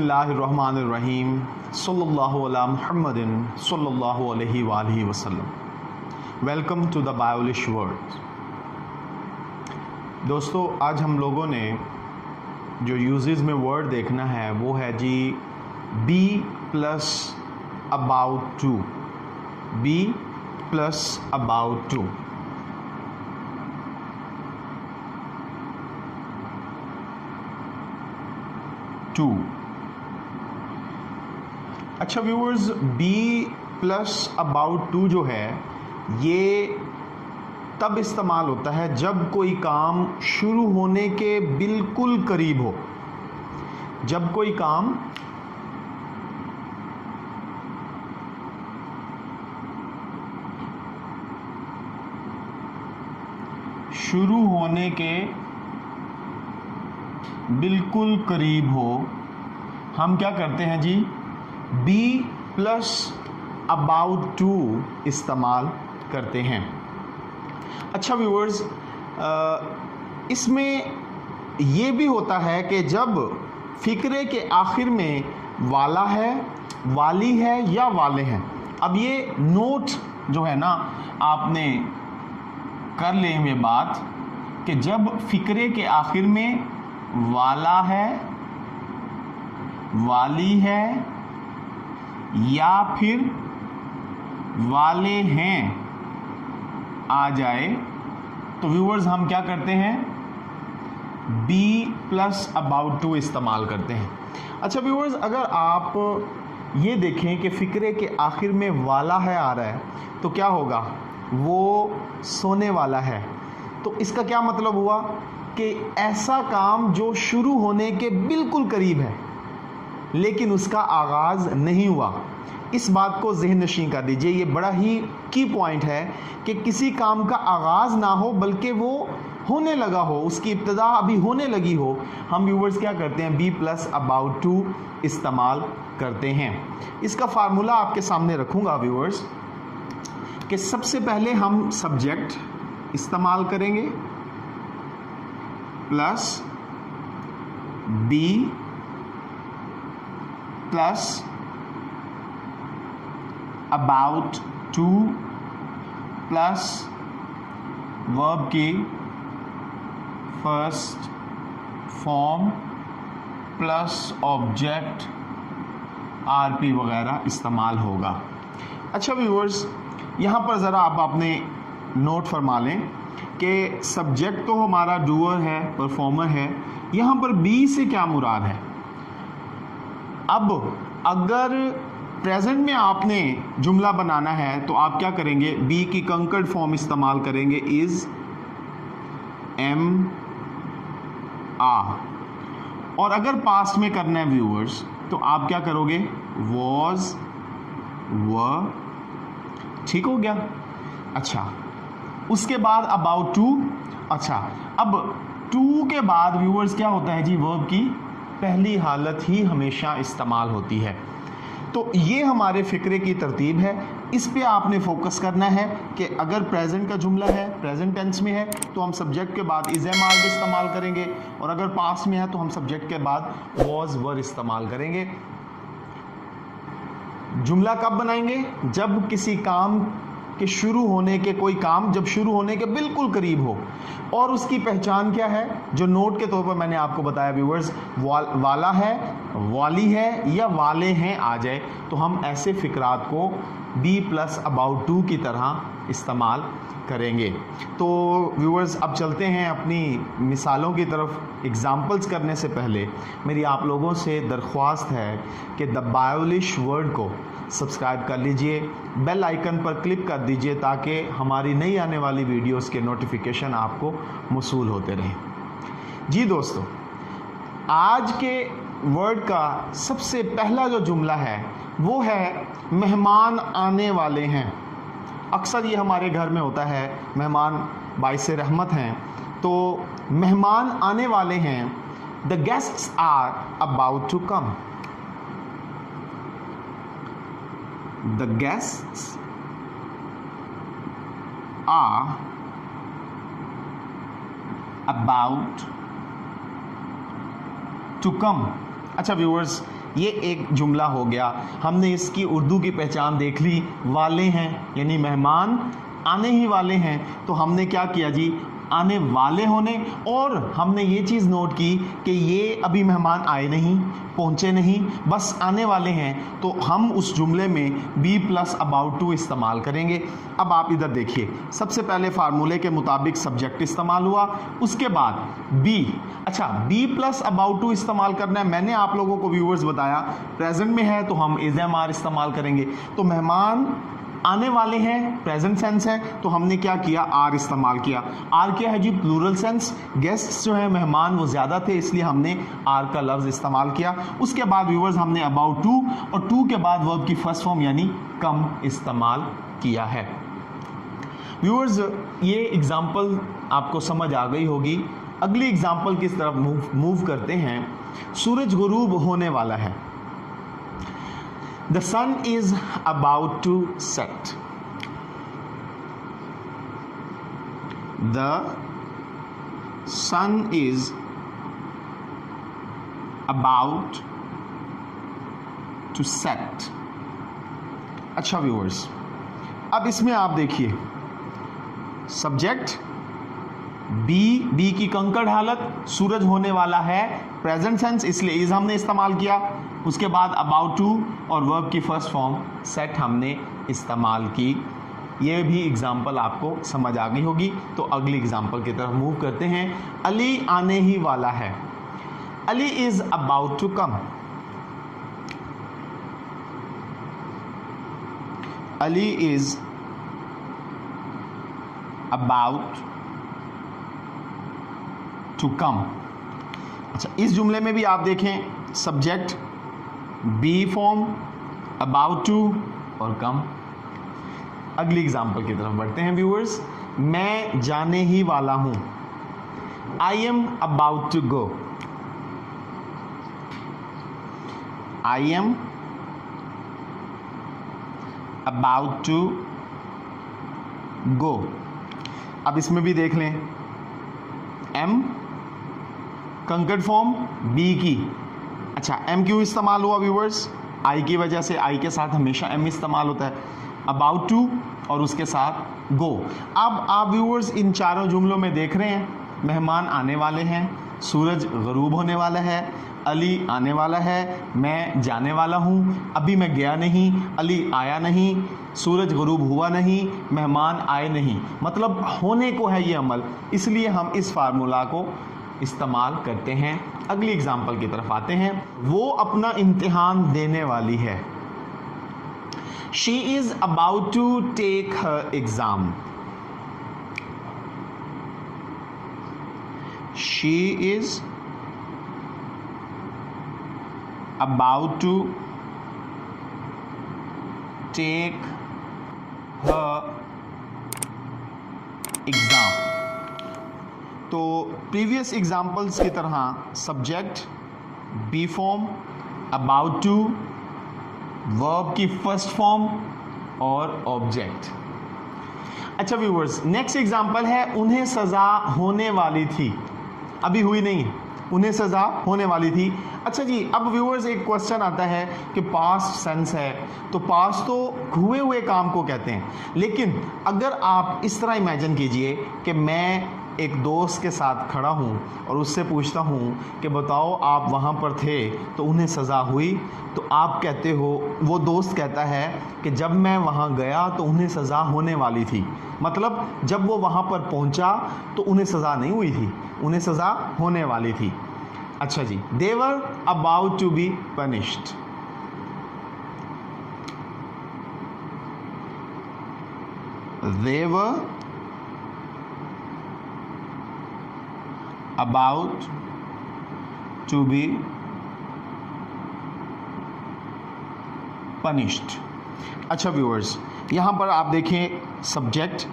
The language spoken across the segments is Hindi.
बिस्मिल्लाहिर्रहमानिर्रहीम सल्लल्लाहु अला मुहम्मदिन सल्लल्लाहु अलैहि वालिहि वसल्लम। Welcome to the Biolish world. दोस्तों, आज हम लोगों ने जो यूजेस में वर्ड देखना है वो है जी be plus about to. Be plus about to. अच्छा viewers, be plus about to जो है ये तब इस्तेमाल होता है जब कोई काम शुरू होने के बिल्कुल करीब हो। जब कोई काम शुरू होने के बिल्कुल करीब हो, हम क्या करते हैं जी, बी प्लस अबाउट टू इस्तेमाल करते हैं। अच्छा व्यूअर्स, इसमें ये भी होता है कि जब फ़िक्रे के आखिर में वाला है, वाली है या वाले हैं। अब ये नोट जो है ना, आपने कर ले हुए बात कि जब फ़िक्रे के आखिर में वाला है, वाली है या फिर वाले हैं आ जाए तो व्यूअर्स हम क्या करते हैं, बी प्लस अबाउट टू इस्तेमाल करते हैं। अच्छा व्यूअर्स, अगर आप ये देखें कि फ़िक्रे के आखिर में वाला है आ रहा है तो क्या होगा, वो सोने वाला है। तो इसका क्या मतलब हुआ कि ऐसा काम जो शुरू होने के बिल्कुल करीब है लेकिन उसका आगाज़ नहीं हुआ। इस बात को ज़हन नशीं कर दीजिए, ये बड़ा ही की पॉइंट है कि किसी काम का आगाज़ ना हो बल्कि वो होने लगा हो, उसकी इब्तिदा अभी होने लगी हो। हम व्यूवर्स क्या करते हैं, बी प्लस अबाउट टू इस्तेमाल करते हैं। इसका फार्मूला आपके सामने रखूँगा व्यूवर्स कि सबसे पहले हम सब्जेक्ट इस्तेमाल करेंगे plus be plus about to plus verb की first form plus object RP वगैरह इस्तेमाल होगा। अच्छा व्यूअर्स, यहाँ पर ज़रा आप अपने नोट फरमा लें कि सब्जेक्ट तो हमारा डूअर है, परफॉर्मर है। यहाँ पर बी से क्या मुराद है। अब अगर प्रेजेंट में आपने जुमला बनाना है तो आप क्या करेंगे, बी की कंकर्ड फॉर्म इस्तेमाल करेंगे, इज़, एम, आ। और अगर पास्ट में करना है व्यूअर्स तो आप क्या करोगे, वॉज, व। ठीक हो गया। अच्छा, उसके बाद अबाउट टू। अच्छा, अब टू के बाद व्यूअर्स क्या होता है जी, वर्ब की पहली हालत ही हमेशा इस्तेमाल होती है। तो ये हमारे फ़िक्रे की तरतीब है। इस पे आपने फोकस करना है कि अगर प्रेजेंट का जुमला है, प्रेजेंट टेंस में है, तो हम सब्जेक्ट के बाद इज़, एम, आर इस्तेमाल करेंगे। और अगर पास्ट में है तो हम सब्जेक्ट के बाद वॉज, वर इस्तेमाल करेंगे। जुमला कब बनाएंगे, जब किसी काम के शुरू होने के, कोई काम जब शुरू होने के बिल्कुल करीब हो। और उसकी पहचान क्या है, जो नोट के तौर पर मैंने आपको बताया व्यूअर्स, वाला है, वाली है या वाले हैं आ जाए तो हम ऐसे फ़िक्रात को बी प्लस अबाउट टू की तरह इस्तेमाल करेंगे। तो व्यूअर्स, अब चलते हैं अपनी मिसालों की तरफ। एग्ज़ाम्पल्स करने से पहले मेरी आप लोगों से दरख्वास्त है कि द बायोलिश वर्ल्ड को सब्सक्राइब कर लीजिए, बेल आइकन पर क्लिक कर दीजिए ताकि हमारी नई आने वाली वीडियोस के नोटिफिकेशन आपको मौसूल होते रहें। जी दोस्तों, आज के वर्ड का सबसे पहला जो जुमला है वो है मेहमान आने वाले हैं। अक्सर ये हमारे घर में होता है, मेहमान बाइसे रहमत हैं, तो मेहमान आने वाले हैं। The guests are about to come. The guests are about to come। अच्छा व्यूअर्स, ये एक जुमला हो गया। हमने इसकी उर्दू की पहचान देख ली, वाले हैं यानी मेहमान आने ही वाले हैं, तो हमने क्या किया जी, आने वाले होने, और हमने ये चीज़ नोट की कि ये अभी मेहमान आए नहीं, पहुँचे नहीं, बस आने वाले हैं, तो हम उस जुमले में बी प्लस अबाउट टू इस्तेमाल करेंगे। अब आप इधर देखिए, सबसे पहले फार्मूले के मुताबिक सब्जेक्ट इस्तेमाल हुआ, उसके बाद बी, अच्छा बी प्लस अबाउट टू इस्तेमाल करना है। मैंने आप लोगों को व्यूअर्स बताया प्रेजेंट में है तो हम इज एम आर इस्तेमाल करेंगे, तो मेहमान आने वाले हैं, प्रेजेंट सेंस है, तो हमने क्या किया, आर इस्तेमाल किया। आर क्या है जी, प्लूरल सेंस, गेस्ट्स जो है मेहमान वो ज़्यादा थे, इसलिए हमने आर का लफ्ज़ इस्तेमाल किया। उसके बाद व्यूअर्स हमने अबाउट टू, और टू के बाद वर्ब की फर्स्ट फॉर्म यानी कम इस्तेमाल किया है। व्यूअर्स ये एग्जाम्पल आपको समझ आ गई होगी। अगली एग्जाम्पल की तरफ मूव करते हैं। सूरज गुरूब होने वाला है। The sun is about to set. The sun is about to set. अच्छा व्यूअर्स, अब इसमें आप देखिए सब्जेक्ट बी की कंकड़ हालत, सूरज होने वाला है, प्रेजेंट सेंस इसलिए इज हमने इस्तेमाल किया। उसके बाद अबाउट टू और वर्ब की फर्स्ट फॉर्म सेट हमने इस्तेमाल की। ये भी एग्जाम्पल आपको समझ आ गई होगी। तो अगली एग्जाम्पल की तरफ मूव करते हैं। अली आने ही वाला है। Ali is about to come. Ali is about to come. अच्छा, इस जुमले में भी आप देखें subject be form, about to और कम। अगली एग्जाम्पल की तरफ बढ़ते हैं व्यूअर्स। मैं जाने ही वाला हूं। I am about to go. I am about to go. अब इसमें भी देख लें, एम कंकर्ड फॉर्म बी की। अच्छा, एम क्यों इस्तेमाल हुआ व्यूअर्स, आई की वजह से। आई के साथ हमेशा एम इस्तेमाल होता है। अबाउट टू और उसके साथ गो। अब आप व्यूअर्स इन चारों जुमलों में देख रहे हैं, मेहमान आने वाले हैं, सूरज गरूब होने वाला है, अली आने वाला है, मैं जाने वाला हूँ, अभी मैं गया नहीं, अली आया नहीं, सूरज गरूब हुआ नहीं, मेहमान आए नहीं। मतलब होने को है ये अमल, इसलिए हम इस फार्मूला को इस्तेमाल करते हैं। अगली एग्जाम्पल की तरफ आते हैं। वो अपना इम्तिहान देने वाली है। She is about to take her exam. She is about to take her exam. तो प्रीवियस एग्जाम्पल्स की तरह subject be form, about to, verb की फर्स्ट फॉर्म और ऑब्जेक्ट। अच्छा व्यूअर्स, नेक्स्ट एग्जाम्पल है उन्हें सज़ा होने वाली थी। अभी हुई नहीं, उन्हें सज़ा होने वाली थी। अच्छा जी, अब व्यूअर्स एक क्वेश्चन आता है कि पास्ट सेंस है, तो पास्ट तो हुए हुए काम को कहते हैं, लेकिन अगर आप इस तरह इमेजिन कीजिए कि मैं एक दोस्त के साथ खड़ा हूँ और उससे पूछता हूँ कि बताओ आप वहाँ पर थे तो उन्हें सज़ा हुई, तो आप कहते हो, वो दोस्त कहता है कि जब मैं वहाँ गया तो उन्हें सज़ा होने वाली थी। मतलब जब वो वहाँ पर पहुँचा तो उन्हें सज़ा नहीं हुई थी, उन्हें सज़ा होने वाली थी। अच्छा जी, they were about to be punished. They were about to be punished। अच्छा व्यूअर्स, यहाँ पर आप देखें subject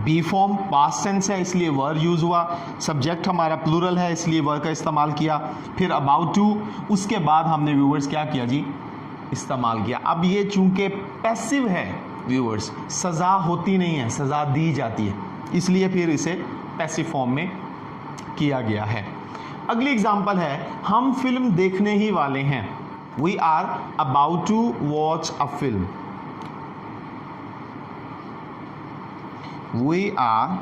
be form past tense है इसलिए वर यूज़ हुआ, सब्जेक्ट हमारा प्लूरल है इसलिए वर का इस्तेमाल किया, फिर अबाउट टू, उसके बाद हमने व्यूअर्स क्या किया जी, इस्तेमाल किया। अब ये चूंकि पैसिव है व्यूअर्स, सज़ा होती नहीं है, सज़ा दी जाती है, इसलिए फिर इसे पैसिव फॉर्म में किया गया है। अगली एग्जाम्पल है हम फिल्म देखने ही वाले हैं। We are about to watch a film. We are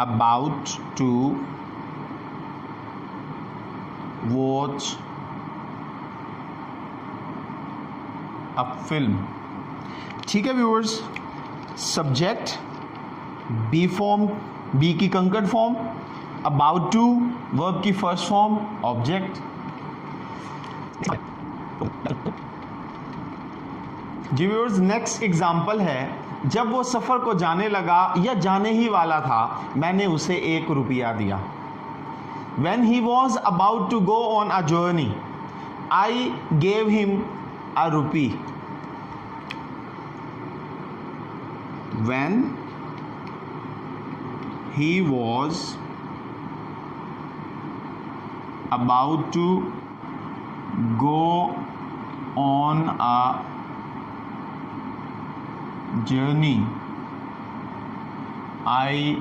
about to watch a film. ठीक है viewers, subject be form, be की concord form, about to verb की फर्स्ट फॉर्म, ऑब्जेक्ट। जी व्यूअर्स, नेक्स्ट एग्जांपल है, जब वो सफर को जाने लगा या जाने ही वाला था, मैंने उसे 1 रुपया दिया। When he was about to go on a journey, I gave him a rupee. When he was about to go on a journey, I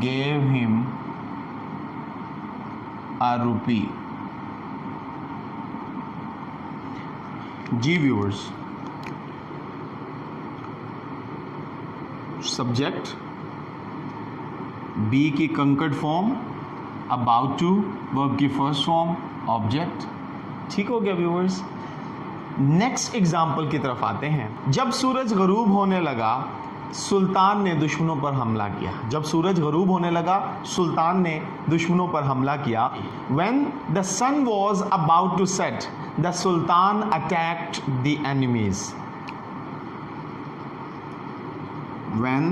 gave him a rupee. जी व्यूअर्स, सब्जेक्ट बी की concord form, about to verb की फर्स्ट फॉर्म, ऑब्जेक्ट। ठीक हो गया व्यूअर्स। नेक्स्ट एग्जाम्पल की तरफ आते हैं। जब सूरज गरूब होने लगा, सुल्तान ने दुश्मनों पर हमला किया। जब सूरज गरूब होने लगा, सुल्तान ने दुश्मनों पर हमला किया। When the sun was about to set, the sultan attacked the enemies. When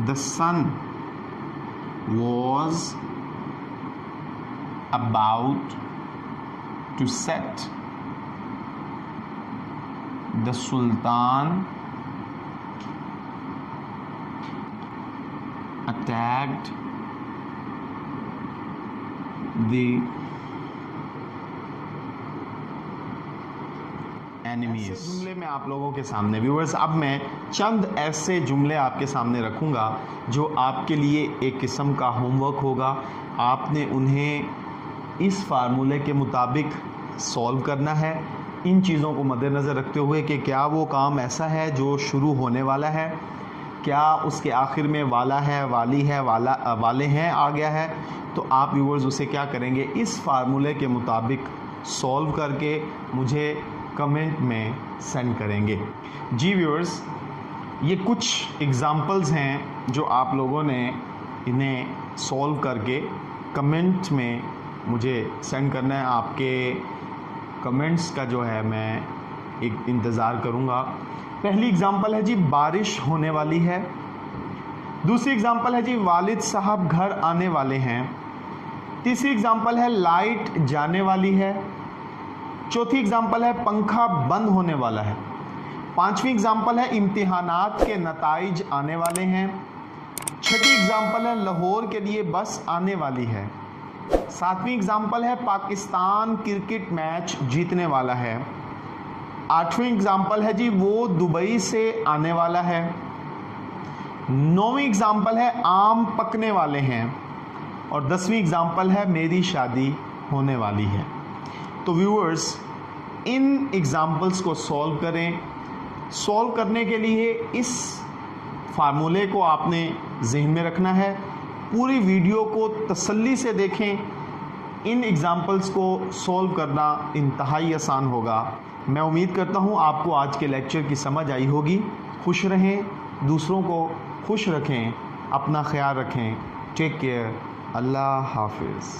the sun was about to set, the sultan attacked the enemies. ऐसे जुमले में आप लोगों के सामने व्यूअर्स, अब मैं चंद ऐसे जुमले आपके सामने रखूंगा जो आपके लिए एक किस्म का होमवर्क होगा। आपने उन्हें इस फार्मूले के मुताबिक सॉल्व करना है, इन चीज़ों को मद्देनज़र रखते हुए कि क्या वो काम ऐसा है जो शुरू होने वाला है, क्या उसके आखिर में वाला है, वाली है, वाले हैं आ गया है। तो आप व्यूअर्स उसे क्या करेंगे, इस फार्मूले के मुताबिक सॉल्व करके मुझे कमेंट में सेंड करेंगे। जी व्यूअर्स, ये कुछ एग्जांपल्स हैं जो आप लोगों ने इन्हें सॉल्व करके कमेंट में मुझे सेंड करना है। आपके कमेंट्स का जो है मैं एक इंतज़ार करूँगा। पहली एग्जांपल है जी, बारिश होने वाली है। दूसरी एग्जांपल है जी, वालिद साहब घर आने वाले हैं। तीसरी एग्जांपल है, लाइट जाने वाली है। चौथी एग्जांपल है, पंखा बंद होने वाला है। पांचवी एग्जांपल है, इम्तिहानात के नताइज आने वाले हैं। छठी एग्जांपल है, लाहौर के लिए बस आने वाली है। सातवीं एग्जांपल है, पाकिस्तान क्रिकेट मैच जीतने वाला है। आठवीं एग्जांपल है जी, वो दुबई से आने वाला है। नौवीं एग्जांपल है, आम पकने वाले हैं। और 10वीं एग्जांपल है, मेरी शादी होने वाली है। तो व्यूअर्स, इन एग्जांपल्स को सॉल्व करें। सॉल्व करने के लिए इस फार्मूले को आपने जहन में रखना है। पूरी वीडियो को तसल्ली से देखें। इन एग्जांपल्स को सॉल्व करना इंतहाई आसान होगा। मैं उम्मीद करता हूँ आपको आज के लेक्चर की समझ आई होगी। खुश रहें, दूसरों को खुश रखें, अपना ख्याल रखें। टेक केयर, अल्लाह हाफिज़।